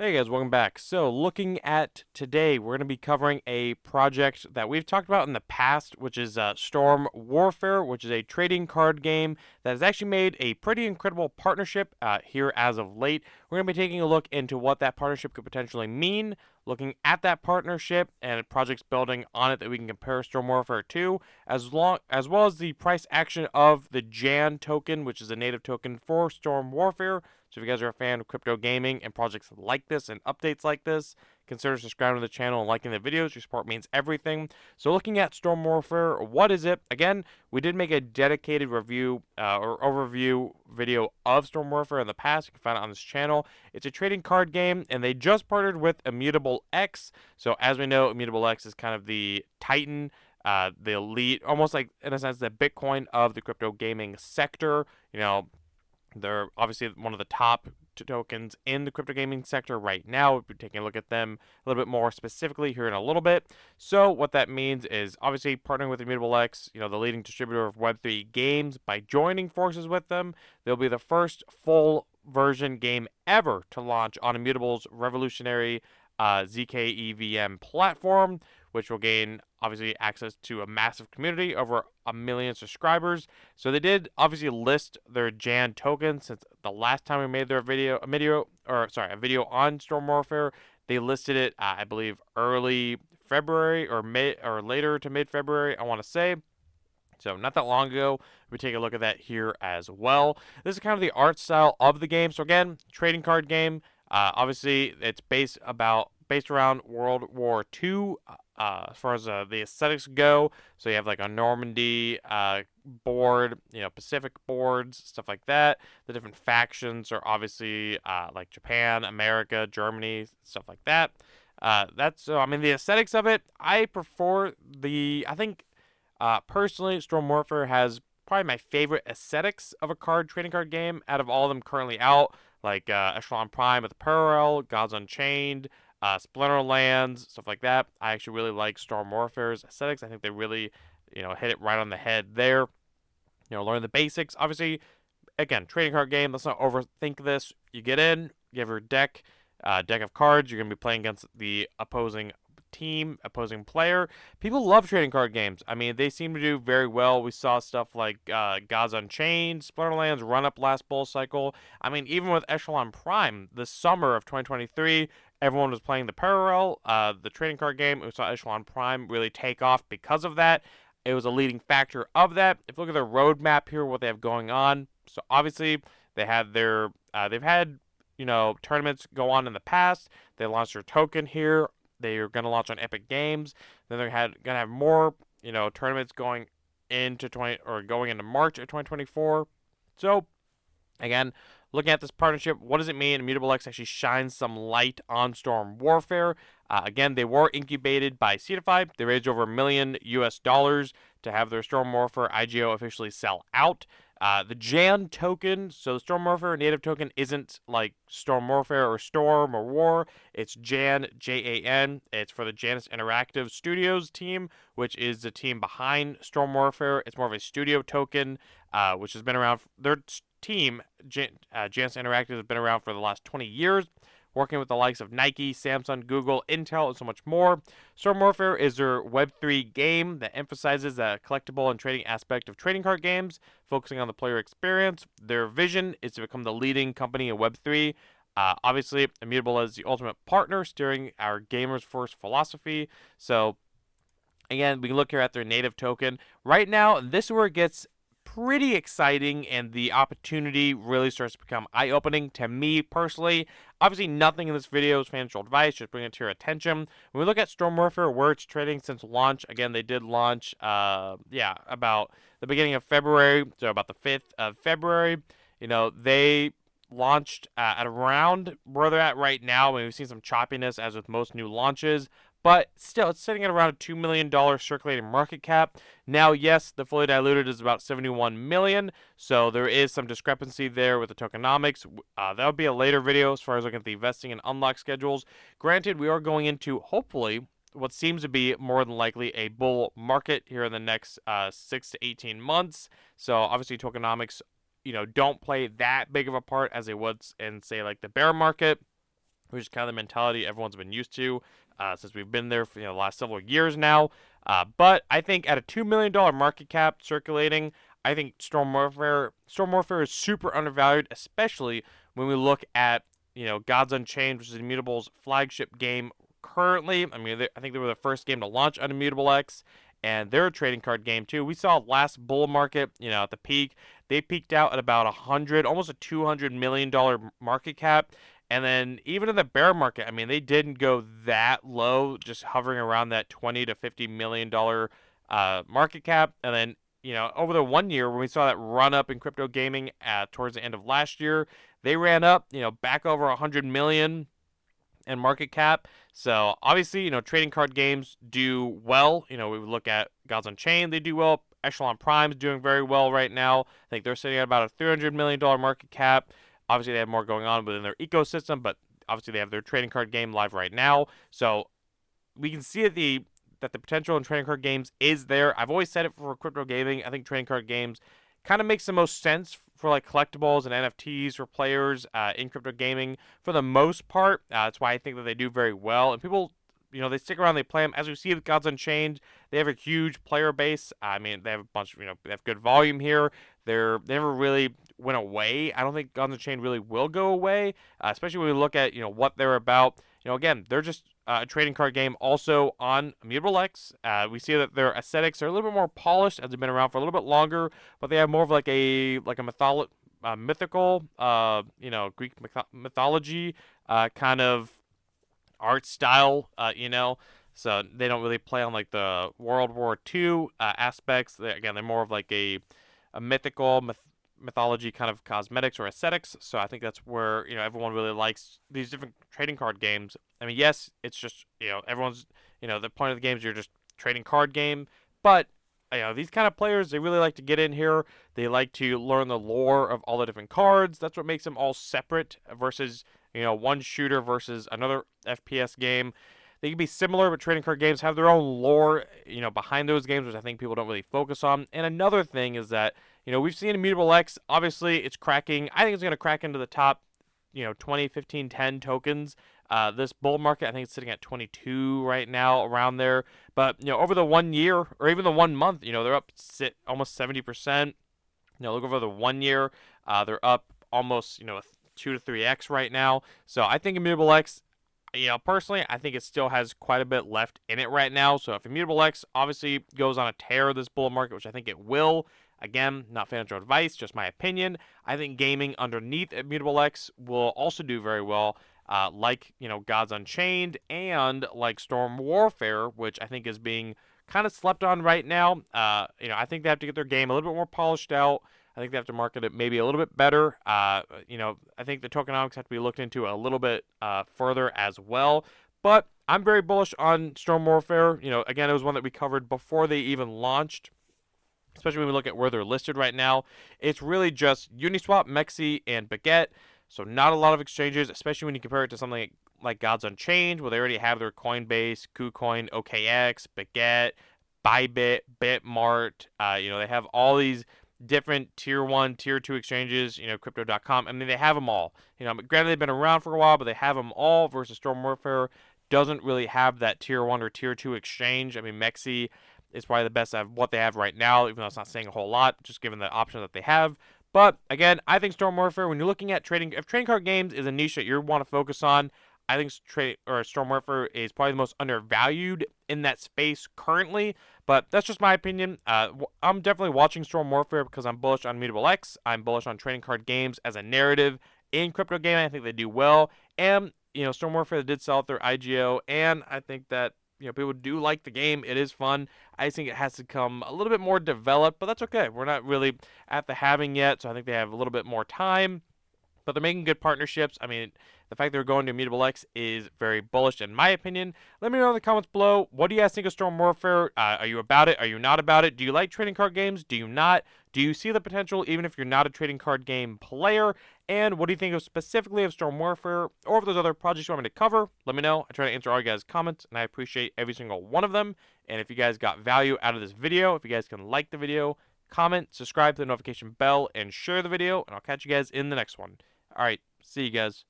Hey guys, welcome back. So, looking at today, we're going to be covering a project that we've talked about in the past, which is Storm Warfare, which is a trading card game that has actually made a pretty incredible partnership here as of late. We're going to be taking a look into what that partnership could potentially mean, looking at that partnership and projects building on it that we can compare Storm Warfare to, as well as the price action of the Jan token, which is a native token for Storm Warfare. So if you guys are a fan of crypto gaming and projects like this and updates like this, consider subscribing to the channel and liking the videos. Your support means everything. So looking at Storm Warfare, what is it? Again, we did make a dedicated review or overview video of Storm Warfare in the past. You can find it on this channel. It's a trading card game, and they just partnered with Immutable X. So as we know, Immutable X is kind of the titan, the elite, almost like, in a sense, the Bitcoin of the crypto gaming sector. They're obviously one of the top tokens in the crypto gaming sector right now. We'll be taking a look at them a little bit more specifically here in a little bit. So what that means is obviously partnering with Immutable X, the leading distributor of Web3 games. By joining forces with them, they'll be the first full version game ever to launch on Immutable's revolutionary zkEVM platform, which will gain obviously access to a massive community, over 1 million subscribers. So they did obviously list their Jan token since the last time we made their a video on Storm Warfare. They listed it, I believe, early February or later to mid February, I want to say. So not that long ago, we take a look at that here as well. This is kind of the art style of the game. So again, trading card game. Obviously, it's based around World War II as far as the aesthetics go. So you have like a Normandy board, Pacific boards, stuff like that. The different factions are obviously like Japan, America, Germany, stuff like that. The aesthetics of it, I prefer I think personally, Storm Warfare has probably my favorite aesthetics of a trading card game out of all of them currently out, like Echelon Prime with Parallel, Gods Unchained, Splinterlands, stuff like that. I actually really like Storm Warfare's aesthetics. I think they really, hit it right on the head there. Learn the basics. Obviously, again, trading card game. Let's not overthink this. You get in, you have your deck of cards. You're gonna be playing against the opposing player. People love trading card games. I mean, they seem to do very well. We saw stuff like Gods Unchained, Splinterlands, Run Up last bull cycle. I mean, even with Echelon Prime, the summer of 2023, everyone was playing the Parallel, the trading card game. We saw Echelon Prime really take off because of that. It was a leading factor of that. If you look at their roadmap here, what they have going on. So obviously, they've had tournaments go on in the past. They launched their token here. They are going to launch on Epic Games. Then they're going to have more, tournaments going into March of 2024. So, again, looking at this partnership, what does it mean? Immutable X actually shines some light on Storm Warfare. Again, they were incubated by Cetify. They raised over $1 million to have their Storm Warfare IGO officially sell out. The Jan token, so the Storm Warfare native token isn't like Storm Warfare or Storm or War. It's Jan, Jan. It's for the Janus Interactive Studios team, which is the team behind Storm Warfare. It's more of a studio token, which has been around. Their team, Janus Interactive, has been around for the last 20 years, working with the likes of Nike, Samsung, Google, Intel, and so much more. Storm Warfare is their Web3 game that emphasizes the collectible and trading aspect of trading card games, focusing on the player experience. Their vision is to become the leading company in Web3. Obviously, Immutable is the ultimate partner, steering our gamers first philosophy. So, again, we can look here at their native token. Right now, this is where it gets pretty exciting, and the opportunity really starts to become eye-opening to me personally. Obviously, nothing in this video is financial advice, just bring it to your attention. When we look at Storm Warfare, where it's trading since launch, again, they did launch, about the beginning of February, so about the 5th of February. They launched at around where they're at right now. I mean, we've seen some choppiness, as with most new launches. But still, it's sitting at around a $2 million circulating market cap. Now, yes, the fully diluted is about 71 million, so there is some discrepancy there with the tokenomics. That'll be a later video as far as looking at the vesting and unlock schedules. Granted, we are going into, hopefully, what seems to be more than likely a bull market here in the next 6 to 18 months. So, obviously, tokenomics, don't play that big of a part as they would in, say, like the bear market. which is kind of the mentality everyone's been used to since we've been there for the last several years now. But I think at a $2 million market cap circulating, I think Storm Warfare is super undervalued, especially when we look at Gods Unchained, which is Immutable's flagship game currently. I mean, I think they were the first game to launch on Immutable X, and they're a trading card game too. We saw last bull market, at the peak, they peaked out at about 100, almost a $200 million market cap. And then even in the bear market, I mean, they didn't go that low, just hovering around that $20 to $50 million market cap. And then, over the 1 year, when we saw that run up in crypto gaming towards the end of last year, they ran up, back over 100 million in market cap. So obviously, trading card games do well. We look at Gods Unchained, they do well. Echelon Prime's doing very well right now. I think they're sitting at about a $300 million market cap. Obviously, they have more going on within their ecosystem, but obviously they have their trading card game live right now. So we can see that the potential in trading card games is there. I've always said it for crypto gaming. I think trading card games kind of makes the most sense for like collectibles and NFTs for players in crypto gaming for the most part. That's why I think that they do very well. And people, they stick around, they play them. As we see with Gods Unchained, they have a huge player base. I mean, they have a bunch, they have good volume here. They never really went away. I don't think Gods Unchained really will go away, especially when we look at, what they're about. Again, they're just a trading card game also on Immutable X. We see that their aesthetics are a little bit more polished as they've been around for a little bit longer, but they have more of like a mythical, Greek mythology kind of art style, So they don't really play on like the World War II aspects. They're more of like a mythical mythology kind of cosmetics or aesthetics. So I think that's where everyone really likes these different trading card games. I mean, yes, it's just everyone's the point of the game is you're just trading card game, but these kind of players, they really like to get in here. They like to learn the lore of all the different cards. That's what makes them all separate versus one shooter versus another FPS game. They can be similar, but trading card games have their own lore, behind those games, which I think people don't really focus on. And another thing is that, we've seen Immutable X. Obviously, it's cracking. I think it's going to crack into the top, 20, 15, 10 tokens. This bull market, I think it's sitting at 22 right now, around there. But, over the 1 year or even the 1 month, they're up almost 70%. Look over the 1 year, they're up almost, 2 to 3x right now. So I think Immutable X, personally, I think it still has quite a bit left in it right now. So if Immutable X obviously goes on a tear this bull market, which I think it will, again, not financial advice, just my opinion, I think gaming underneath Immutable X will also do very well, like, Gods Unchained and like Storm Warfare, which I think is being kind of slept on right now. I think they have to get their game a little bit more polished out. I think they have to market it maybe a little bit better. I think the tokenomics have to be looked into a little bit further as well. But I'm very bullish on Storm Warfare. Again, it was one that we covered before they even launched, especially when we look at where they're listed right now. It's really just Uniswap, Mexi, and Baguette. So not a lot of exchanges, especially when you compare it to something like Gods Unchained, where they already have their Coinbase, KuCoin, OKX, Baguette, Bybit, Bitmart. They have all these different tier 1, tier 2 exchanges, crypto.com. I mean, they have them all. Granted, they've been around for a while, but they have them all, versus Storm Warfare doesn't really have that tier 1 or tier 2 exchange. I mean, Mexi is probably the best of what they have right now, even though it's not saying a whole lot, just given the option that they have. But again, I think Storm Warfare, when you're looking at if trading card games is a niche that you want to focus on, I think Storm Warfare is probably the most undervalued in that space currently. But that's just my opinion. I'm definitely watching Storm Warfare because I'm bullish on Immutable X. I'm bullish on trading card games as a narrative in crypto gaming. I think they do well. And, Storm Warfare did sell out their IGO. And I think that, people do like the game. It is fun. I just think it has to come a little bit more developed, but that's okay. We're not really at the halving yet, so I think they have a little bit more time. But they're making good partnerships. I mean, the fact they're going to Immutable X is very bullish, in my opinion. Let me know in the comments below. What do you guys think of Storm Warfare? Are you about it? Are you not about it? Do you like trading card games? Do you not? Do you see the potential, even if you're not a trading card game player? And what do you think specifically of Storm Warfare? Or if there's other projects you want me to cover, let me know. I try to answer all you guys' comments, and I appreciate every single one of them. And if you guys got value out of this video, if you guys can like the video, comment, subscribe to the notification bell, and share the video, and I'll catch you guys in the next one. All right, see you guys.